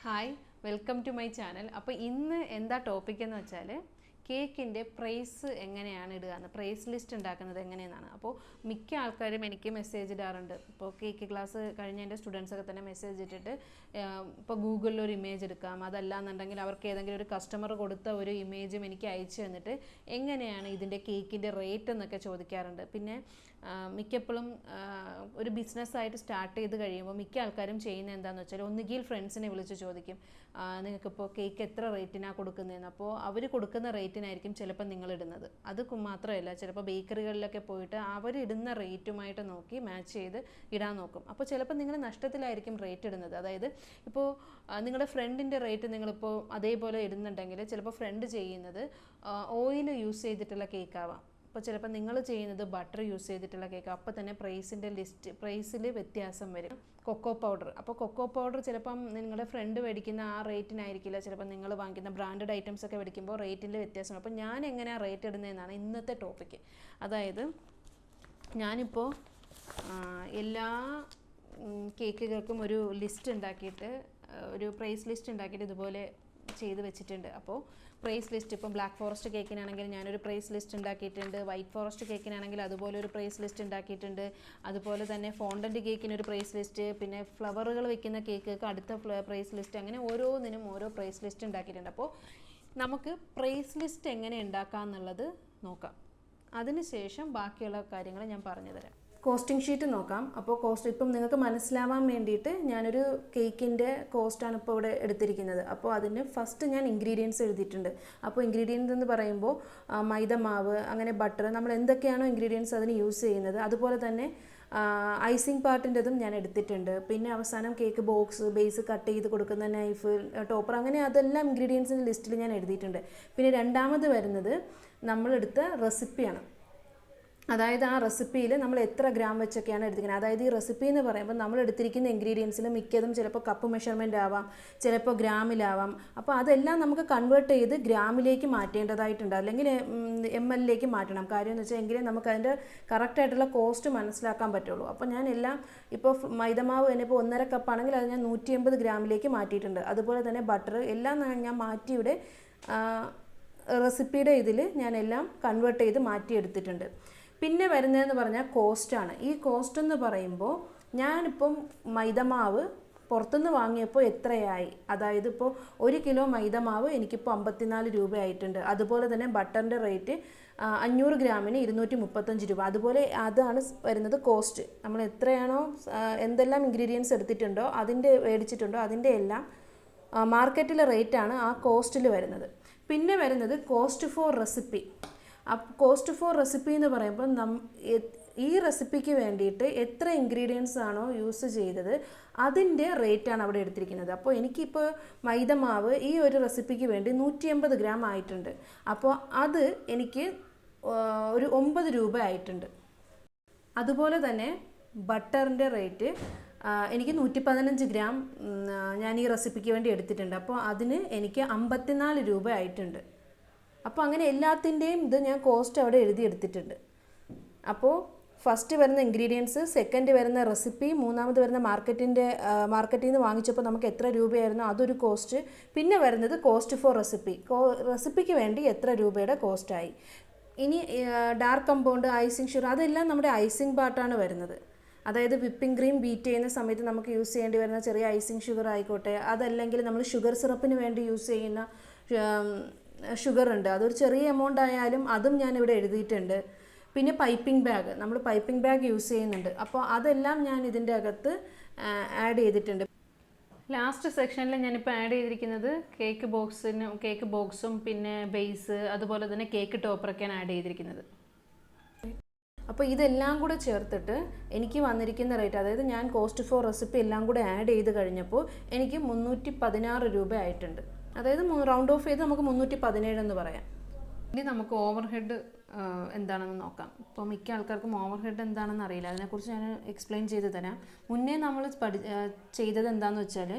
Hi welcome to my channel. അപ്പോൾ ഇന്ന് എന്താ ടോപ്പിക് എന്ന് വെച്ചാൽ കേക്കിൻ്റെ പ്രൈസ് എങ്ങനെയാണ് ഇടുക എന്ന്, പ്രൈസ് ലിസ്റ്റ് ഉണ്ടാക്കുന്നത് എങ്ങനെയെന്നാണ്. അപ്പോൾ മിക്ക ആൾക്കാരും എനിക്ക് മെസ്സേജ് ഇടാറുണ്ട്. ഇപ്പോൾ കേക്ക് ക്ലാസ് കഴിഞ്ഞ എൻ്റെ സ്റ്റുഡൻസൊക്കെ തന്നെ മെസ്സേജ് ഇട്ടിട്ട് ഇപ്പോൾ ഗൂഗിളിൽ ഒരു ഇമേജ് എടുക്കാം, അതല്ല എന്നുണ്ടെങ്കിൽ അവർക്ക് ഏതെങ്കിലും ഒരു കസ്റ്റമർ കൊടുത്ത ഒരു ഇമേജും എനിക്ക് അയച്ചു തന്നിട്ട് എങ്ങനെയാണ് ഇതിൻ്റെ കേക്കിൻ്റെ റേറ്റ് എന്നൊക്കെ ചോദിക്കാറുണ്ട്. പിന്നെ മിക്കപ്പോഴും ഒരു ബിസിനസ്സായിട്ട് സ്റ്റാർട്ട് ചെയ്ത് കഴിയുമ്പോൾ മിക്ക ആൾക്കാരും ചെയ്യുന്നത് എന്താണെന്ന് വെച്ചാൽ ഒന്നുകിൽ ഫ്രണ്ട്സിനെ വിളിച്ച് ചോദിക്കും, നിങ്ങൾക്കിപ്പോൾ കേക്ക് എത്ര റേറ്റിനാണ് കൊടുക്കുന്നതെന്ന്. അപ്പോൾ അവർ കൊടുക്കുന്ന റേറ്റിനായിരിക്കും ചിലപ്പോൾ നിങ്ങളിടുന്നത്. അത് മാത്രമല്ല, ചിലപ്പോൾ ബേക്കറികളിലൊക്കെ പോയിട്ട് അവരിടുന്ന റേറ്റുമായിട്ട് നോക്കി മാച്ച് ചെയ്ത് ഇടാൻ നോക്കും. അപ്പോൾ ചിലപ്പോൾ നിങ്ങൾ നഷ്ടത്തിലായിരിക്കും റേറ്റ് ഇടുന്നത്. അതായത് ഇപ്പോൾ നിങ്ങളുടെ ഫ്രണ്ടിൻ്റെ റേറ്റ് നിങ്ങളിപ്പോൾ അതേപോലെ ഇടുന്നുണ്ടെങ്കിൽ ചിലപ്പോൾ ഫ്രണ്ട് ചെയ്യുന്നത് ഓയിൽ യൂസ് ചെയ്തിട്ടുള്ള കേക്കാവാം. അപ്പോൾ ചിലപ്പോൾ നിങ്ങൾ ചെയ്യുന്നത് ബട്ടർ യൂസ് ചെയ്തിട്ടുള്ള കേക്ക്. അപ്പോൾ തന്നെ പ്രൈസിൽ വ്യത്യാസം വരും. കൊക്കോ പൗഡർ, അപ്പോൾ കൊക്കോ പൗഡർ ചിലപ്പം നിങ്ങളുടെ ഫ്രണ്ട് മേടിക്കുന്ന ആ റേറ്റിനായിരിക്കില്ല ചിലപ്പോൾ നിങ്ങൾ വാങ്ങിക്കുന്ന ബ്രാൻഡഡ് ഐറ്റംസ് ഒക്കെ മേടിക്കുമ്പോൾ റേറ്റിൻ്റെ വ്യത്യാസം. അപ്പോൾ ഞാൻ എങ്ങനെയാണ് റേറ്റ് ഇടുന്നതെന്നാണ് ഇന്നത്തെ ടോപ്പിക്ക്. അതായത് ഞാനിപ്പോൾ എല്ലാ കേക്കുകൾക്കും ഒരു ലിസ്റ്റ് ഉണ്ടാക്കിയിട്ട്, ഒരു പ്രൈസ് ലിസ്റ്റ് ഉണ്ടാക്കിയിട്ട് ഇതുപോലെ ചെയ്ത് വെച്ചിട്ടുണ്ട്. അപ്പോൾ പ്രൈസ് ലിസ്റ്റ് ഇപ്പോൾ ബ്ലാക്ക് ഫോറസ്റ്റ് കേക്കിനാണെങ്കിൽ ഞാനൊരു പ്രൈസ് ലിസ്റ്റ് ഉണ്ടാക്കിയിട്ടുണ്ട്, വൈറ്റ് ഫോറസ്റ്റ് കേക്കിനാണെങ്കിൽ അതുപോലെ ഒരു പ്രൈസ് ലിസ്റ്റ് ഉണ്ടാക്കിയിട്ടുണ്ട്, അതുപോലെ തന്നെ ഫോണ്ടൻറ്റ് കേക്കിനൊരു പ്രൈസ് ലിസ്റ്റ്, പിന്നെ ഫ്ലവറുകൾ വെക്കുന്ന കേക്കുകൾക്ക് അടുത്ത പ്രൈസ് ലിസ്റ്റ്, അങ്ങനെ ഓരോന്നിനും ഓരോ പ്രൈസ് ലിസ്റ്റ് ഉണ്ടാക്കിയിട്ടുണ്ട്. അപ്പോൾ നമുക്ക് പ്രൈസ് ലിസ്റ്റ് എങ്ങനെ ഉണ്ടാക്കാം എന്നുള്ളത് നോക്കാം. അതിനുശേഷം ബാക്കിയുള്ള കാര്യങ്ങൾ ഞാൻ പറഞ്ഞു തരാം. കോസ്റ്റിംഗ് ഷീറ്റ് നോക്കാം. അപ്പോൾ കോസ്റ്റ് ഇപ്പം നിങ്ങൾക്ക് മനസ്സിലാവാൻ വേണ്ടിയിട്ട് ഞാനൊരു കേക്കിൻ്റെ കോസ്റ്റാണ് ഇപ്പോൾ ഇവിടെ എടുത്തിരിക്കുന്നത്. അപ്പോൾ അതിന് ഫസ്റ്റ് ഞാൻ ഇൻഗ്രീഡിയൻസ് എഴുതിയിട്ടുണ്ട്. അപ്പോൾ ഇൻഗ്രീഡിയൻസ് എന്ന് പറയുമ്പോൾ മൈദ മാവ്, അങ്ങനെ ബട്ടർ, നമ്മൾ എന്തൊക്കെയാണോ ഇൻഗ്രീഡിയൻസ് അതിന് യൂസ് ചെയ്യുന്നത്, അതുപോലെ തന്നെ ഐസിങ് പാർട്ടിൻ്റെതും ഞാൻ എടുത്തിട്ടുണ്ട്. പിന്നെ അവസാനം കേക്ക് ബോക്സ്, ബേസ് കട്ട് ചെയ്ത് കൊടുക്കുന്ന നൈഫ്, ടോപ്പർ, അങ്ങനെ അതെല്ലാം ഇൻഗ്രീഡിയൻസിൻ്റെ ലിസ്റ്റിൽ ഞാൻ എഴുതിയിട്ടുണ്ട്. പിന്നെ രണ്ടാമത് വരുന്നത് നമ്മളെടുത്ത റെസിപ്പിയാണ്. അതായത് ആ റെസിപ്പിയിൽ നമ്മൾ എത്ര ഗ്രാം വെച്ചൊക്കെയാണ് എടുത്തിരിക്കുന്നത്. അതായത് ഈ റെസിപ്പി എന്ന് പറയുമ്പോൾ നമ്മൾ എടുത്തിരിക്കുന്ന ഇൻഗ്രീഡിയൻസിൽ മിക്കതും ചിലപ്പോൾ കപ്പ് മെഷർമെൻ്റ് ആവാം, ചിലപ്പോൾ ഗ്രാമിലാവാം. അപ്പോൾ അതെല്ലാം നമുക്ക് കൺവേർട്ട് ചെയ്ത് ഗ്രാമിലേക്ക് മാറ്റേണ്ടതായിട്ടുണ്ട്, അല്ലെങ്കിൽ ml മാറ്റണം. കാര്യം എന്ന് വെച്ചാൽ എങ്കിലേ നമുക്ക് അതിൻ്റെ കറക്റ്റായിട്ടുള്ള കോസ്റ്റ് മനസ്സിലാക്കാൻ പറ്റുള്ളൂ. അപ്പോൾ ഞാൻ എല്ലാം ഇപ്പോൾ മൈദമാവ് തന്നെ ഇപ്പോൾ 1.5 കപ്പാണെങ്കിൽ അത് ഞാൻ 180 ഗ്രാമിലേക്ക് മാറ്റിയിട്ടുണ്ട്. അതുപോലെ തന്നെ ബട്ടർ എല്ലാം ഞാൻ മാറ്റി ഇവിടെ റെസിപ്പിയുടെ ഇതിൽ ഞാനെല്ലാം കൺവേർട്ട് ചെയ്ത് മാറ്റിയെടുത്തിട്ടുണ്ട്. പിന്നെ വരുന്നതെന്ന് പറഞ്ഞാൽ കോസ്റ്റാണ്. ഈ കോസ്റ്റ് എന്ന് പറയുമ്പോൾ ഞാനിപ്പം മൈദമാവ് പുറത്തുനിന്ന് വാങ്ങിയപ്പോൾ എത്രയായി, അതായത് ഇപ്പോൾ 1 കിലോ മൈദമാവ് എനിക്കിപ്പോൾ 54 രൂപയായിട്ടുണ്ട്. അതുപോലെ തന്നെ ബട്ടറിൻ്റെ റേറ്റ് 500 ഗ്രാമിന് 235 രൂപ. അതുപോലെ അതാണ് വരുന്നത് കോസ്റ്റ്. നമ്മൾ എത്രയാണോ എന്തെല്ലാം ഇൻഗ്രീഡിയൻസ് എടുത്തിട്ടുണ്ടോ, അതിൻ്റെ മേടിച്ചിട്ടുണ്ടോ, അതിൻ്റെ എല്ലാം മാർക്കറ്റിലെ റേറ്റാണ് ആ കോസ്റ്റിൽ വരുന്നത്. പിന്നെ വരുന്നത് cost for recipe. Cost for recipe എന്ന് പറയുമ്പോൾ ഈ റെസിപ്പിക്ക് വേണ്ടിയിട്ട് എത്ര ഇൻഗ്രീഡിയൻസ് ആണോ യൂസ് ചെയ്തത് അതിൻ്റെ റേറ്റാണ് അവിടെ എടുത്തിരിക്കുന്നത്. അപ്പോൾ എനിക്കിപ്പോൾ മൈദമാവ് ഈ ഒരു റെസിപ്പിക്ക് വേണ്ടി 180 ഗ്രാം ആയിട്ടുണ്ട്. അപ്പോൾ അത് എനിക്ക് ഒരു 9 രൂപ ആയിട്ടുണ്ട്. അതുപോലെ തന്നെ ബട്ടറിൻ്റെ റേറ്റ് എനിക്ക് 115 ഗ്രാം ഞാൻ ഈ റെസിപ്പിക്ക് വേണ്ടി എടുത്തിട്ടുണ്ട്. അപ്പോൾ അതിന് എനിക്ക് 54 രൂപ ആയിട്ടുണ്ട്. അപ്പോൾ അങ്ങനെ എല്ലാത്തിൻ്റെയും ഇത് ഞാൻ കോസ്റ്റ് അവിടെ എഴുതിയെടുത്തിട്ടുണ്ട്. അപ്പോൾ ഫസ്റ്റ് വരുന്ന ഇൻഗ്രീഡിയൻസ്, സെക്കൻഡ് വരുന്ന റെസിപ്പി, മൂന്നാമത് വരുന്ന മാർക്കറ്റിൽ നിന്ന് വാങ്ങിച്ചപ്പോൾ നമുക്ക് എത്ര രൂപയായിരുന്നു അതൊരു കോസ്റ്റ്. പിന്നെ വരുന്നത് കോസ്റ്റ് ഫോർ റെസിപ്പിക്ക് വേണ്ടി എത്ര രൂപയുടെ കോസ്റ്റായി. ഇനി ഡാർക്ക് കമ്പൗണ്ട്, ഐസിങ് ഷുഗർ, അതെല്ലാം നമ്മുടെ ഐസിങ് പാർട്ടാണ് വരുന്നത്. അതായത് വിപ്പിംഗ് ക്രീം ബീറ്റ് ചെയ്യുന്ന സമയത്ത് നമുക്ക് യൂസ് ചെയ്യേണ്ടി വരുന്ന ചെറിയ ഐസിങ് ഷുഗർ ആയിക്കോട്ടെ, അതല്ലെങ്കിൽ നമ്മൾ ഷുഗർ സിറപ്പിന് വേണ്ടി യൂസ് ചെയ്യുന്ന ഷുഗർ ഉണ്ട്, അതൊരു ചെറിയ എമൗണ്ട് ആയാലും അതും ഞാനിവിടെ എഴുതിയിട്ടുണ്ട്. പിന്നെ പൈപ്പിംഗ് ബാഗ്, നമ്മൾ പൈപ്പിംഗ് ബാഗ് യൂസ് ചെയ്യുന്നുണ്ട്. അപ്പോൾ അതെല്ലാം ഞാൻ ഇതിൻ്റെ അകത്ത് ആഡ് ചെയ്തിട്ടുണ്ട്. ലാസ്റ്റ് സെക്ഷനിൽ ഞാനിപ്പോൾ ആഡ് ചെയ്തിരിക്കുന്നത് കേക്ക് ബോക്സും പിന്നെ ബേസ്, അതുപോലെ തന്നെ കേക്ക് ടോപ്പറൊക്കെയാണ് ആഡ് ചെയ്തിരിക്കുന്നത്. അപ്പോൾ ഇതെല്ലാം കൂടെ ചേർത്തിട്ട് എനിക്ക് വന്നിരിക്കുന്ന റേറ്റ്, അതായത് ഞാൻ കോസ്റ്റ് ഫോർ റെസിപ്പി എല്ലാം കൂടെ ആഡ് ചെയ്ത് കഴിഞ്ഞപ്പോൾ എനിക്ക് 316 രൂപ ആയിട്ടുണ്ട്. അതായത് റൗണ്ട് ഓഫ് ചെയ്ത് നമുക്ക് 317 എന്ന് പറയാം. ഇനി നമുക്ക് ഓവർ ഹെഡ് എന്താണെന്ന് നോക്കാം. ഇപ്പോൾ മിക്ക ആൾക്കാർക്കും ഓവർ ഹെഡ് എന്താണെന്ന് അറിയില്ല. അതിനെക്കുറിച്ച് ഞാൻ എക്സ്പ്ലെയിൻ ചെയ്ത് തരാം. മുന്നേ നമ്മൾ ചെയ്തത് എന്താണെന്ന് വെച്ചാൽ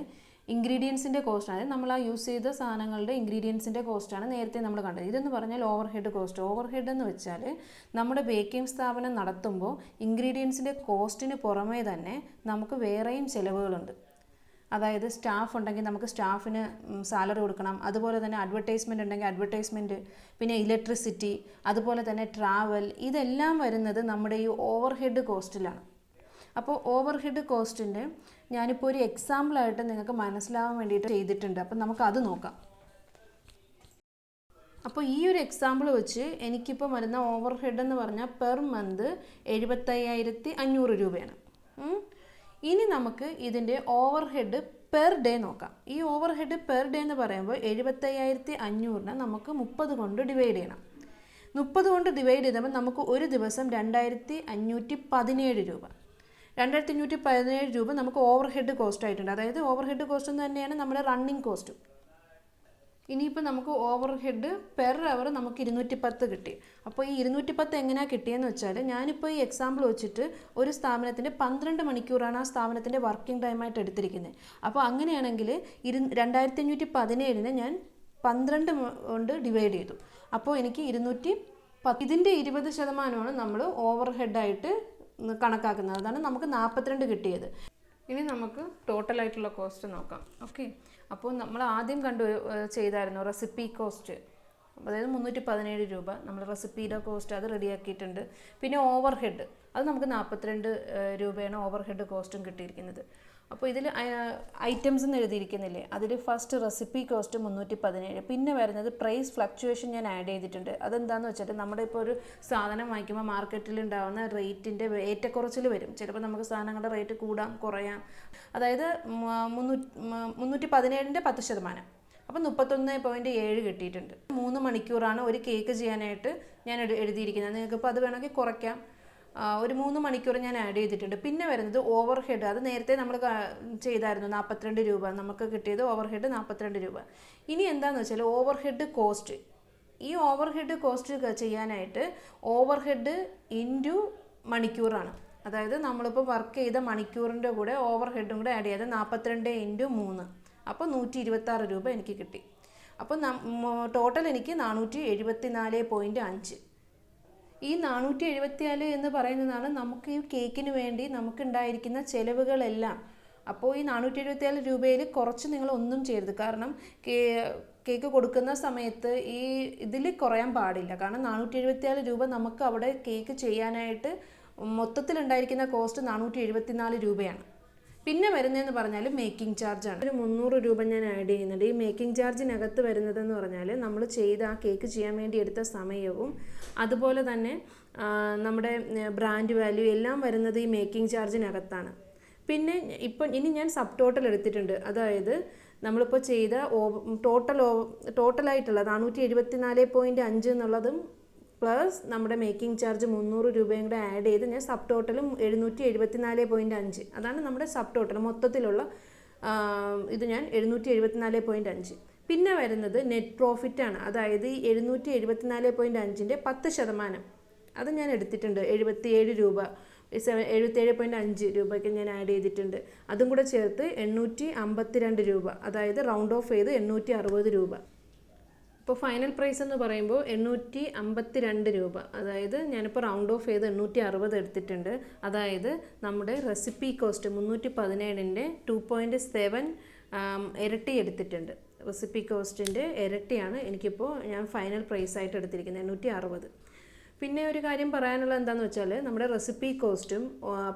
ഇൻഗ്രീഡിയൻസിൻ്റെ കോസ്റ്റാണ്. നമ്മൾ ആ യൂസ് ചെയ്ത സാധനങ്ങളുടെ ഇൻഗ്രീഡിയൻസിൻ്റെ കോസ്റ്റാണ് നേരത്തെ നമ്മൾ കണ്ടത്. ഇതെന്ന് പറഞ്ഞാൽ over head cost. Over head എന്ന് വെച്ചാൽ നമ്മുടെ ബേക്കിംഗ് സ്ഥാപനം നടത്തുമ്പോൾ ഇൻഗ്രീഡിയൻസിൻ്റെ കോസ്റ്റിന് പുറമേ തന്നെ നമുക്ക് വേറെയും ചിലവുകളുണ്ട്. അതായത് സ്റ്റാഫ് ഉണ്ടെങ്കിൽ നമുക്ക് സ്റ്റാഫിന് സാലറി കൊടുക്കണം, അതുപോലെ തന്നെ അഡ്വർടൈസ്മെൻറ്റ് ഉണ്ടെങ്കിൽ അഡ്വർടൈസ്മെൻറ്റ്, പിന്നെ ഇലക്ട്രിസിറ്റി, അതുപോലെ തന്നെ ട്രാവൽ, ഇതെല്ലാം വരുന്നത് നമ്മുടെ ഈ ഓവർ ഹെഡ് കോസ്റ്റിലാണ്. അപ്പോൾ ഓവർ ഹെഡ് കോസ്റ്റിൻ്റെ ഞാനിപ്പോൾ ഒരു എക്സാമ്പിളായിട്ട് നിങ്ങൾക്ക് മനസ്സിലാവാൻ വേണ്ടിയിട്ട് ചെയ്തിട്ടുണ്ട്. അപ്പം നമുക്കത് നോക്കാം. അപ്പോൾ ഈ ഒരു എക്സാമ്പിൾ വെച്ച് എനിക്കിപ്പോൾ വരുന്ന ഓവർ ഹെഡ് എന്ന് പറഞ്ഞാൽ പെർ മന്ത് 75,500 രൂപയാണ്. ഇനി നമുക്ക് ഇതിൻ്റെ ഓവർ ഹെഡ് പെർ ഡേ നോക്കാം. ഈ ഓവർ ഹെഡ് പെർ ഡേ എന്ന് പറയുമ്പോൾ 75,500 നമുക്ക് 30 കൊണ്ട് ഡിവൈഡ് ചെയ്യണം. 30 കൊണ്ട് ഡിവൈഡ് ചെയ്തപ്പോൾ നമുക്ക് ഒരു ദിവസം 2,517 രൂപ. 2,517 രൂപ നമുക്ക് ഓവർ ഹെഡ് കോസ്റ്റ് ആയിട്ടുണ്ട്. അതായത് ഓവർ ഹെഡ് കോസ്റ്റ് എന്ന് തന്നെയാണ് നമ്മുടെ റണ്ണിങ് കോസ്റ്റും. ഇനിയിപ്പോൾ നമുക്ക് ഓവർ ഹെഡ് പെർ അവർ നമുക്ക് 210 കിട്ടി. അപ്പോൾ ഈ 210 എങ്ങനെയാണ് കിട്ടിയെന്ന് വെച്ചാൽ, ഞാനിപ്പോൾ ഈ എക്സാമ്പിൾ വെച്ചിട്ട് ഒരു സ്ഥാപനത്തിൻ്റെ 12 മണിക്കൂറാണ് ആ സ്ഥാപനത്തിൻ്റെ വർക്കിംഗ് ടൈമായിട്ട് എടുത്തിരിക്കുന്നത്. അപ്പോൾ അങ്ങനെയാണെങ്കിൽ 2,517 ഞാൻ 12 കൊണ്ട് ഡിവൈഡ് ചെയ്തു. അപ്പോൾ എനിക്ക് 210. ഇതിൻ്റെ 20% നമ്മൾ ഓവർ ഹെഡായിട്ട് കണക്കാക്കുന്നത്. അതാണ് നമുക്ക് 42 കിട്ടിയത്. ഇനി നമുക്ക് ടോട്ടലായിട്ടുള്ള കോസ്റ്റ് നോക്കാം. ഓക്കെ, അപ്പോൾ നമ്മൾ ആദ്യം ചെയ്തായിരുന്നു റെസിപ്പി കോസ്റ്റ്, അതായത് 317 രൂപ നമ്മൾ റെസിപ്പിയുടെ കോസ്റ്റ് അത് റെഡിയാക്കിയിട്ടുണ്ട്. പിന്നെ ഓവർ ഹെഡ് അത് നമുക്ക് 42 രൂപയാണ് ഓവർ ഹെഡ് കോസ്റ്റും കിട്ടിയിരിക്കുന്നത്. അപ്പോൾ ഇതിൽ ഐറ്റംസ് എന്ന് എഴുതിയിരിക്കുന്നില്ലേ, അതിൽ ഫസ്റ്റ് റെസിപ്പി കോസ്റ്റ് 317. പിന്നെ വരുന്നത് പ്രൈസ് ഫ്ലക്ച്വേഷൻ ഞാൻ ആഡ് ചെയ്തിട്ടുണ്ട്. അതെന്താണെന്ന് വെച്ചാൽ, നമ്മുടെ ഇപ്പോൾ ഒരു സാധനം വാങ്ങിക്കുമ്പോൾ മാർക്കറ്റിൽ ഉണ്ടാകുന്ന റേറ്റിൻ്റെ ഏറ്റക്കുറച്ചിൽ വരും. ചിലപ്പോൾ നമുക്ക് സാധനങ്ങളുടെ റേറ്റ് കൂടാം കുറയാം. അതായത് 317ൻ്റെ 10%. അപ്പോൾ 31.7 കിട്ടിയിട്ടുണ്ട്. 3 മണിക്കൂറാണ് ഒരു കേക്ക് ചെയ്യാനായിട്ട് ഞാൻ എഴുതിയിരിക്കുന്നത്. നിങ്ങൾക്കിപ്പോൾ അത് വേണമെങ്കിൽ കുറയ്ക്കാം. ഒരു 3 മണിക്കൂർ ഞാൻ ആഡ് ചെയ്തിട്ടുണ്ട്. പിന്നെ വരുന്നത് ഓവർ ഹെഡ്. അത് നേരത്തെ നമ്മൾ ചെയ്തായിരുന്നു, 42 രൂപ നമുക്ക് കിട്ടിയത്. ഓവർ ഹെഡ് 42 രൂപ. ഇനി എന്താണെന്ന് വെച്ചാൽ ഓവർ ഹെഡ് കോസ്റ്റ്. ഈ ഓവർ ഹെഡ് കോസ്റ്റ് ചെയ്യാനായിട്ട് ഓവർ ഹെഡ് ഇൻറ്റു മണിക്കൂറാണ്. അതായത് നമ്മളിപ്പോൾ വർക്ക് ചെയ്ത മണിക്കൂറിൻ്റെ കൂടെ ഓവർ ഹെഡും കൂടെ ആഡ് ചെയ്ത് 42 × 3, അപ്പോൾ 126 രൂപ എനിക്ക് കിട്ടി. അപ്പോൾ ടോട്ടൽ എനിക്ക് 474.5. ഈ 474 എന്ന് പറയുന്നതാണ് നമുക്ക് ഈ കേക്കിന് വേണ്ടി നമുക്കുണ്ടായിരിക്കുന്ന ചിലവുകളെല്ലാം. അപ്പോൾ ഈ 474 രൂപയിൽ കുറച്ച് നിങ്ങൾ ഒന്നും ചെയ്യരുത്. കാരണം കേക്ക് കൊടുക്കുന്ന സമയത്ത് ഇതിൽ കുറയാൻ പാടില്ല. കാരണം 474 രൂപ നമുക്ക് അവിടെ കേക്ക് ചെയ്യാനായിട്ട് മൊത്തത്തിലുണ്ടായിരിക്കുന്ന കോസ്റ്റ് 474 രൂപയാണ്. പിന്നെ വരുന്നതെന്ന് പറഞ്ഞാൽ മേക്കിംഗ് ചാർജാണ്. ഒരു 300 രൂപ ഞാൻ ആഡ് ചെയ്യുന്നുണ്ട്. ഈ മേക്കിംഗ് ചാർജിനകത്ത് വരുന്നതെന്ന് പറഞ്ഞാൽ നമ്മൾ ചെയ്ത ആ കേക്ക് ചെയ്യാൻ വേണ്ടി എടുത്ത സമയവും അതുപോലെ തന്നെ നമ്മുടെ ബ്രാൻഡ് വാല്യൂ എല്ലാം വരുന്നത് ഈ മേക്കിംഗ് ചാർജിനകത്താണ്. പിന്നെ ഇനി ഞാൻ സബ് ടോട്ടൽ എടുത്തിട്ടുണ്ട്. അതായത് നമ്മളിപ്പോൾ ചെയ്ത ടോട്ടലായിട്ടുള്ള 474.5 എന്നുള്ളതും പ്ലസ് നമ്മുടെ മേക്കിംഗ് ചാർജ് 300 രൂപയും കൂടെ ആഡ് ചെയ്ത് ഞാൻ സബ് ടോട്ടലും 774.5. അതാണ് നമ്മുടെ സബ് ടോട്ടൽ മൊത്തത്തിലുള്ള ഇത് ഞാൻ 774.5. പിന്നെ വരുന്നത് നെറ്റ് പ്രോഫിറ്റാണ്. അതായത് ഈ 774.5ൻ്റെ 10% അത് ഞാൻ എടുത്തിട്ടുണ്ട്. 77 രൂപ 77.5 രൂപയ്ക്ക് ഞാൻ ആഡ് ചെയ്തിട്ടുണ്ട്. അതും കൂടെ ചേർത്ത് 852 രൂപ. അതായത് റൗണ്ട് ഓഫ് ചെയ്ത് 860 രൂപ. ഇപ്പോൾ ഫൈനൽ പ്രൈസ് എന്ന് പറയുമ്പോൾ 852 രൂപ. അതായത് ഞാനിപ്പോൾ റൗണ്ട് ഓഫ് ചെയ്ത് 860 എടുത്തിട്ടുണ്ട്. അതായത് നമ്മുടെ റെസിപ്പി കോസ്റ്റ് 317ൻ്റെ 2.7 ഇരട്ടി എടുത്തിട്ടുണ്ട്. റെസിപ്പി കോസ്റ്റിൻ്റെ ഇരട്ടിയാണ് എനിക്കിപ്പോൾ ഞാൻ ഫൈനൽ പ്രൈസ് ആയിട്ട് എടുത്തിരിക്കുന്നത്, 860. പിന്നെ ഒരു കാര്യം പറയാനുള്ളത് എന്താണെന്ന് വെച്ചാൽ, നമ്മുടെ റെസിപ്പി കോസ്റ്റും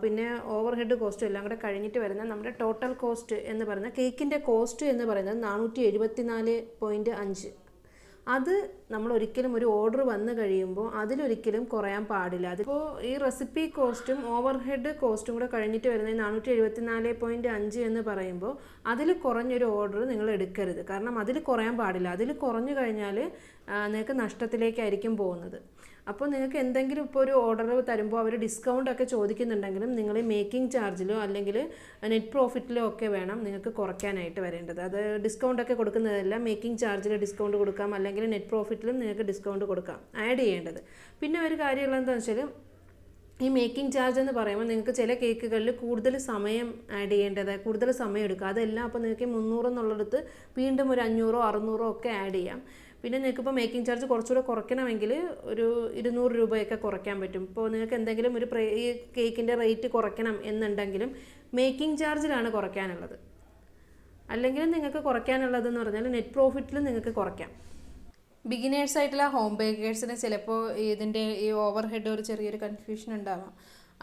പിന്നെ ഓവർ ഹെഡ് കോസ്റ്റും എല്ലാം കൂടെ കഴിഞ്ഞിട്ട് വരുന്ന നമ്മുടെ ടോട്ടൽ കോസ്റ്റ് എന്ന് പറയുന്നത്, കേക്കിൻ്റെ കോസ്റ്റ് എന്ന് പറയുന്നത് 474.5. അത് നമ്മൾ ഒരിക്കലും ഒരു ഓർഡർ വന്നു കഴിയുമ്പോൾ അതിലൊരിക്കലും കുറയാൻ പാടില്ല. അതിപ്പോൾ ഈ റെസിപ്പി കോസ്റ്റും ഓവർ ഹെഡ് കോസ്റ്റും കൂടെ കഴിഞ്ഞിട്ട് വരുന്നത് 474.5 എന്ന് പറയുമ്പോൾ അതിൽ കുറഞ്ഞൊരു ഓർഡർ നിങ്ങൾ എടുക്കരുത്. കാരണം അതിൽ കുറയാൻ പാടില്ല. അതിൽ കുറഞ്ഞു കഴിഞ്ഞാൽ നിങ്ങൾക്ക് നഷ്ടത്തിലേക്കായിരിക്കും പോകുന്നത്. അപ്പോൾ നിങ്ങൾക്ക് എന്തെങ്കിലും ഇപ്പോൾ ഒരു ഓർഡർ തരുമ്പോൾ അവർ ഡിസ്കൗണ്ടൊക്കെ ചോദിക്കുന്നുണ്ടെങ്കിലും നിങ്ങൾ മേക്കിംഗ് ചാർജിലോ അല്ലെങ്കിൽ നെറ്റ് പ്രോഫിറ്റിലോ ഒക്കെ വേണം നിങ്ങൾക്ക് കുറയ്ക്കാനായിട്ട് വരേണ്ടത്. അത് ഡിസ്കൗണ്ടൊക്കെ കൊടുക്കുന്നതെല്ലാം മേക്കിംഗ് ചാർജിൽ ഡിസ്കൗണ്ട് കൊടുക്കാം, അല്ലെങ്കിൽ നെറ്റ് പ്രോഫിറ്റിലും നിങ്ങൾക്ക് ഡിസ്കൗണ്ട് കൊടുക്കാം ആഡ് ചെയ്യേണ്ടത്. പിന്നെ ഒരു കാര്യമുള്ളത് എന്താണെന്ന് വെച്ചാൽ, ഈ മേക്കിംഗ് ചാർജ് എന്ന് പറയുമ്പോൾ നിങ്ങൾക്ക് ചില കേക്കുകളിൽ കൂടുതൽ സമയം ആഡ് ചെയ്യേണ്ടത്, കൂടുതൽ സമയം എടുക്കുക. അതെല്ലാം അപ്പോൾ നിങ്ങൾക്ക് 300 എന്നുള്ളിടത്ത് വീണ്ടും ഒരു 500 600 ഒക്കെ ആഡ് ചെയ്യാം. പിന്നെ നിങ്ങൾക്കിപ്പോൾ മേക്കിംഗ് ചാർജ് കുറച്ചുകൂടെ കുറയ്ക്കണമെങ്കിൽ ഒരു 200 രൂപയൊക്കെ കുറയ്ക്കാൻ പറ്റും. ഇപ്പോൾ നിങ്ങൾക്ക് എന്തെങ്കിലും ഈ കേക്കിൻ്റെ റേറ്റ് കുറയ്ക്കണം എന്നുണ്ടെങ്കിലും മേക്കിംഗ് ചാർജിലാണ് കുറയ്ക്കാനുള്ളത്. അല്ലെങ്കിൽ നിങ്ങൾക്ക് കുറയ്ക്കാനുള്ളതെന്ന് പറഞ്ഞാൽ നെറ്റ് പ്രോഫിറ്റിൽ നിങ്ങൾക്ക് കുറയ്ക്കാം. ബിഗിനേഴ്സ് ആയിട്ടുള്ള ഹോം ബേക്കേഴ്സിന് ചിലപ്പോൾ ഇതിൻ്റെ ഈ ഓവർ ഹെഡ് ഒരു ചെറിയൊരു കൺഫ്യൂഷൻ ഉണ്ടാവാം.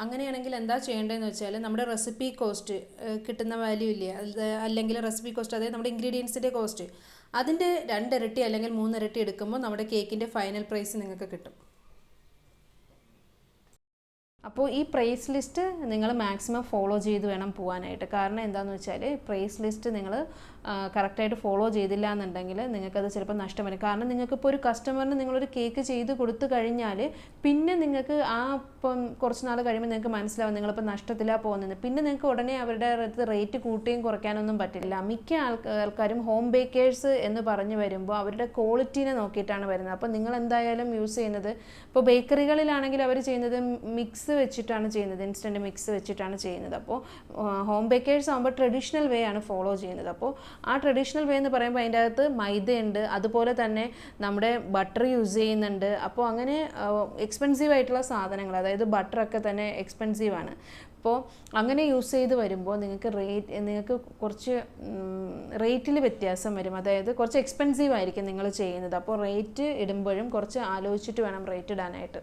അങ്ങനെയാണെങ്കിൽ എന്താ ചെയ്യേണ്ടതെന്ന് വെച്ചാൽ നമ്മുടെ റെസിപ്പി കോസ്റ്റ് കിട്ടുന്ന വാല്യൂ ഇല്ലേ, അല്ലെങ്കിൽ റെസിപ്പി കോസ്റ്റ് അതായത് നമ്മുടെ ഇൻഗ്രീഡിയൻസിൻ്റെ കോസ്റ്റ് അതിൻ്റെ 2 ഇരട്ടി അല്ലെങ്കിൽ 3 ഇരട്ടി എടുക്കുമ്പോൾ നമ്മുടെ കേക്കിൻ്റെ ഫൈനൽ പ്രൈസ് നിങ്ങൾക്ക് കിട്ടും. അപ്പോൾ ഈ പ്രൈസ് ലിസ്റ്റ് നിങ്ങൾ മാക്സിമം ഫോളോ ചെയ്ത് വേണം പോകാനായിട്ട്. കാരണം എന്താണെന്ന് വെച്ചാൽ പ്രൈസ് ലിസ്റ്റ് നിങ്ങൾ കറക്റ്റായിട്ട് ഫോളോ ചെയ്തില്ല എന്നുണ്ടെങ്കിൽ നിങ്ങൾക്കത് ചിലപ്പോൾ നഷ്ടം വരും. കാരണം നിങ്ങൾക്കിപ്പോൾ ഒരു കസ്റ്റമറിന് നിങ്ങളൊരു കേക്ക് ചെയ്ത് കൊടുത്തു കഴിഞ്ഞാൽ പിന്നെ നിങ്ങൾക്ക് ഇപ്പം കുറച്ച് നാൾ കഴിയുമ്പോൾ നിങ്ങൾക്ക് മനസ്സിലാവും നിങ്ങളിപ്പോൾ നഷ്ടത്തിലാണ് പോകുന്നത്. പിന്നെ നിങ്ങൾക്ക് ഉടനെ അവരുടെ അടുത്ത് റേറ്റ് കൂട്ടുകയും കുറയ്ക്കാനൊന്നും പറ്റില്ല. മിക്ക ആൾക്കാരും ഹോം ബേക്കേഴ്സ് എന്ന് പറഞ്ഞു വരുമ്പോൾ അവരുടെ ക്വാളിറ്റീനെ നോക്കിയിട്ടാണ് വരുന്നത്. അപ്പോൾ നിങ്ങൾ എന്തായാലും യൂസ് ചെയ്യുന്നത്, ഇപ്പോൾ ബേക്കറികളിലാണെങ്കിൽ അവർ ചെയ്യുന്നത് മിക്സ് വെച്ചിട്ടാണ് ചെയ്യുന്നത്, ഇൻസ്റ്റൻറ്റ് മിക്സ് വെച്ചിട്ടാണ് ചെയ്യുന്നത്. അപ്പോൾ ഹോം ബേക്കേഴ്സ് ആകുമ്പോൾ ട്രഡീഷണൽ വേ ആണ് ഫോളോ ചെയ്യുന്നത്. അപ്പോൾ ആ ട്രഡീഷണൽ വേ എന്ന് പറയുമ്പോൾ അതിൻ്റെ അകത്ത് മൈദയുണ്ട്, അതുപോലെ തന്നെ നമ്മുടെ ബട്ടർ യൂസ് ചെയ്യുന്നുണ്ട്. അപ്പോൾ അങ്ങനെ എക്സ്പെൻസീവ് ആയിട്ടുള്ള സാധനങ്ങൾ, അതായത് ബട്ടറൊക്കെ തന്നെ എക്സ്പെൻസീവാണ്. അപ്പോൾ അങ്ങനെ യൂസ് ചെയ്ത് വരുമ്പോൾ നിങ്ങൾക്ക് കുറച്ച് റേറ്റിൽ വ്യത്യാസം വരും. അതായത് കുറച്ച് എക്സ്പെൻസീവ് ആയിരിക്കും നിങ്ങൾ ചെയ്യുന്നത്. അപ്പോൾ റേറ്റ് ഇടുമ്പോഴും കുറച്ച് ആലോചിച്ചിട്ട് വേണം റേറ്റ് ഇടാനായിട്ട്.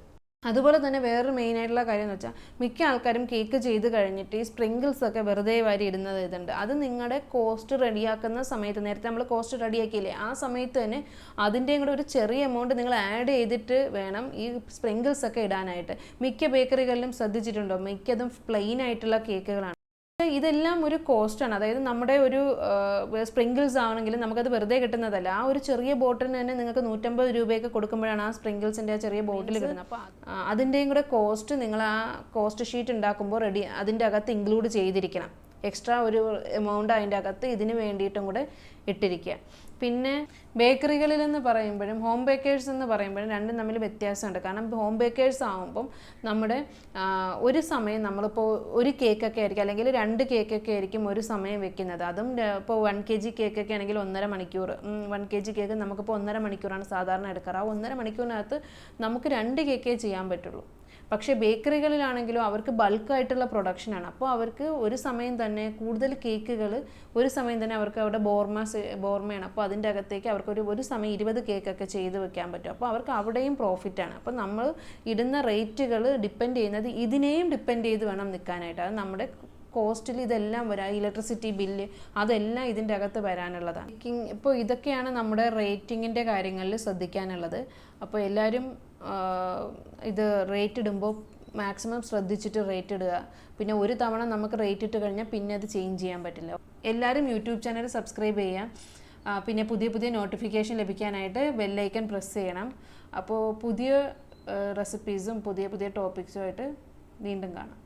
അതുപോലെ തന്നെ വേറൊരു മെയിനായിട്ടുള്ള കാര്യം എന്ന് വെച്ചാൽ മിക്ക ആൾക്കാരും കേക്ക് ചെയ്ത് കഴിഞ്ഞിട്ട് ഈ സ്പ്രിങ്കിൾസ് ഒക്കെ വെറുതെ വാരി ഇടുന്നത് ഇതുണ്ട്. അത് നിങ്ങളുടെ കോസ്റ്റ് റെഡിയാക്കുന്ന സമയത്ത്, നേരത്തെ നമ്മൾ കോസ്റ്റ് റെഡിയാക്കിയില്ലേ, ആ സമയത്ത് തന്നെ അതിൻ്റെയും കൂടെ ഒരു ചെറിയ എമൗണ്ട് നിങ്ങൾ ആഡ് ചെയ്തിട്ട് വേണം ഈ സ്പ്രിങ്കിൾസ് ഒക്കെ ഇടാനായിട്ട്. മിക്ക ബേക്കറികളിലും ശ്രദ്ധിച്ചിട്ടുണ്ടോ, മിക്കതും പ്ലെയിൻ ആയിട്ടുള്ള കേക്കുകളാണ്. ഇതെല്ലാം ഒരു കോസ്റ്റാണ്. അതായത് നമ്മുടെ ഒരു സ്പ്രിങ്കിൾസ് ആണെങ്കിലും നമുക്കത് വെറുതെ കിട്ടുന്നതല്ല. ആ ഒരു ചെറിയ ബോട്ടിലിന് തന്നെ നിങ്ങൾക്ക് 150 രൂപയൊക്കെ കൊടുക്കുമ്പോഴാണ് ആ സ്പ്രിങ്കിൾസിൻ്റെ ആ ചെറിയ ബോട്ടിൽ കിട്ടുന്നത്. അപ്പോൾ അതിൻ്റെയും കൂടെ കോസ്റ്റ് നിങ്ങൾ ആ കോസ്റ്റ് ഷീറ്റ് ഉണ്ടാക്കുമ്പോൾ അതിൻ്റെ അകത്ത് ഇൻക്ലൂഡ് ചെയ്തിരിക്കണം. എക്സ്ട്രാ ഒരു എമൗണ്ട് അതിൻ്റെ അകത്ത് ഇതിന് വേണ്ടിയിട്ടും കൂടെ ഇട്ടിരിക്കുക. പിന്നെ ബേക്കറികളിലെന്ന് പറയുമ്പോഴും ഹോം ബേക്കേഴ്സ് എന്ന് പറയുമ്പോഴും രണ്ടും തമ്മിൽ വ്യത്യാസമുണ്ട്. കാരണം ഹോം ബേക്കേഴ്സ് ആകുമ്പം നമ്മുടെ ഒരു സമയം നമ്മളിപ്പോൾ ഒരു കേക്കൊക്കെ ആയിരിക്കും, അല്ലെങ്കിൽ 2 കേക്കൊക്കെ ആയിരിക്കും ഒരു സമയം വെക്കുന്നത്. അതും ഇപ്പോൾ 1 kg കേക്കൊക്കെ ആണെങ്കിൽ 1.5 മണിക്കൂർ. 1 kg കേക്ക് നമുക്കിപ്പോൾ 1.5 മണിക്കൂറാണ് സാധാരണ എടുക്കാറ്. ആ 1.5 മണിക്കൂറിനകത്ത് നമുക്ക് 2 കേക്കേ ചെയ്യാൻ പറ്റുള്ളൂ. പക്ഷേ ബേക്കറികളിലാണെങ്കിലും അവർക്ക് ബൾക്കായിട്ടുള്ള പ്രൊഡക്ഷനാണ്. അപ്പോൾ അവർക്ക് ഒരു സമയം തന്നെ കൂടുതൽ കേക്കുകൾ ഒരു സമയം തന്നെ അവർക്ക് അവിടെ ബോർമയാണ്. അപ്പോൾ അതിൻ്റെ അകത്തേക്ക് അവർക്ക് ഒരു സമയം 20 കേക്കൊക്കെ ചെയ്ത് വെക്കാൻ പറ്റും. അപ്പോൾ അവർക്ക് അവിടെയും പ്രോഫിറ്റാണ്. അപ്പോൾ നമ്മൾ ഇടുന്ന റേറ്റുകൾ ഡിപ്പെൻഡ് ചെയ്യുന്നത് ഇതിനെയും ഡിപ്പെൻഡ് ചെയ്ത് വേണം നിൽക്കാനായിട്ട്. അത് നമ്മുടെ കോസ്റ്റിൽ ഇതെല്ലാം വരാം, ഇലക്ട്രിസിറ്റി ബില്ല് അതെല്ലാം ഇതിൻ്റെ അകത്ത് വരാനുള്ളതാണ്. ഇപ്പോൾ ഇതൊക്കെയാണ് നമ്മുടെ റേറ്റിങ്ങിൻ്റെ കാര്യങ്ങളിൽ ശ്രദ്ധിക്കാനുള്ളത്. അപ്പോൾ എല്ലാവരും ഇത് റേറ്റ് ഇടുമ്പോൾ മാക്സിമം ശ്രദ്ധിച്ചിട്ട് റേറ്റ് ഇടുക. പിന്നെ ഒരു തവണ നമുക്ക് റേറ്റ് ഇട്ട് കഴിഞ്ഞാൽ പിന്നെ അത് ചേഞ്ച് ചെയ്യാൻ പറ്റില്ല. എല്ലാവരും യൂട്യൂബ് ചാനൽ സബ്സ്ക്രൈബ് ചെയ്യുക. പിന്നെ പുതിയ നോട്ടിഫിക്കേഷൻ ലഭിക്കാനായിട്ട് ബെല്ലൈക്കൺ പ്രസ് ചെയ്യണം. അപ്പോൾ പുതിയ റെസിപ്പീസും പുതിയ ടോപ്പിക്സുമായിട്ട് വീണ്ടും കാണാം.